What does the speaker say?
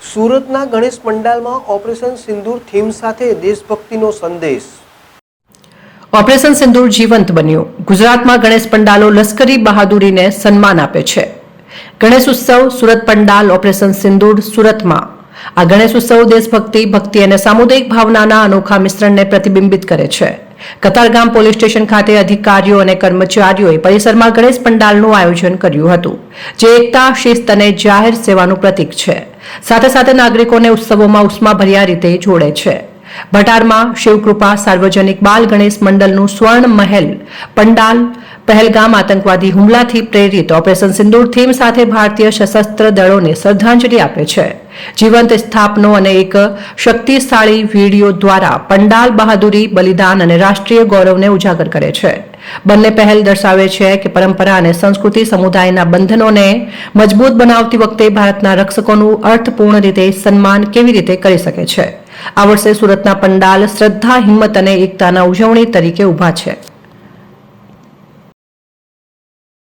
સુરતના ગણેશ પંડાલમાં ઓપરેશન સિંદૂર થીમ સાથે દેશભક્તિનો સંદેશ। ઓપરેશન સિંદૂર જીવંત બન્યું। ગુજરાતમાં ગણેશ પંડાલો લશ્કરી બહાદુરીને સન્માન આપે છે। ગણેશ ઉત્સવ સુરત પંડાલ ઓપરેશન સિંદૂર સુરતમાં આ ગણેશ ઉત્સવ દેશભક્તિ, ભક્તિ અને સામુદાયિક ભાવનાના અનોખા મિશ્રણને પ્રતિબિંબિત કરે છે। કતારગામ પોલીસ સ્ટેશન ખાતે અધિકારીઓ અને કર્મચારીઓએ પરિસરમાં ગણેશ પંડાલનું આયોજન કર્યું હતું, જે એકતા, શિસ્ત અને જાહેર સેવાનું પ્રતીક છે। સાથે સાથે નાગરિકોને ઉત્સવોમાં ઉષ્માભર્યા રીતે જોડે છે। ભટારમાં શિવકૃપા સાર્વજનિક બાલ ગણેશ મંડળનું સ્વર્ણ મહેલ પંડાલ પહેલગામ આતંકવાદી હુમલાથી પ્રેરિત ઓપરેશન સિંદૂર થીમ સાથે ભારતીય સશસ્ત્ર દળોને શ્રદ્ધાંજલિ આપે છે। જીવંત સ્થાપનો અને એક શક્તિશાળી વિડીયો દ્વારા પંડાલ બહાદુરી, બલિદાન અને રાષ્ટ્રીય ગૌરવને ઉજાગર કરે છે। બંને પહેલ દર્શાવે છે કે પરંપરા અને સંસ્કૃતિ સમુદાયના બંધનોને મજબૂત બનાવતી વખતે ભારતના રક્ષકોનું અર્થપૂર્ણ રીતે સન્માન કેવી રીતે કરી શકે છે। આ વર્ષે સુરતના પંડાલ શ્રદ્ધા, હિંમત અને એકતાના ઉજવણી તરીકે ઊભા છે।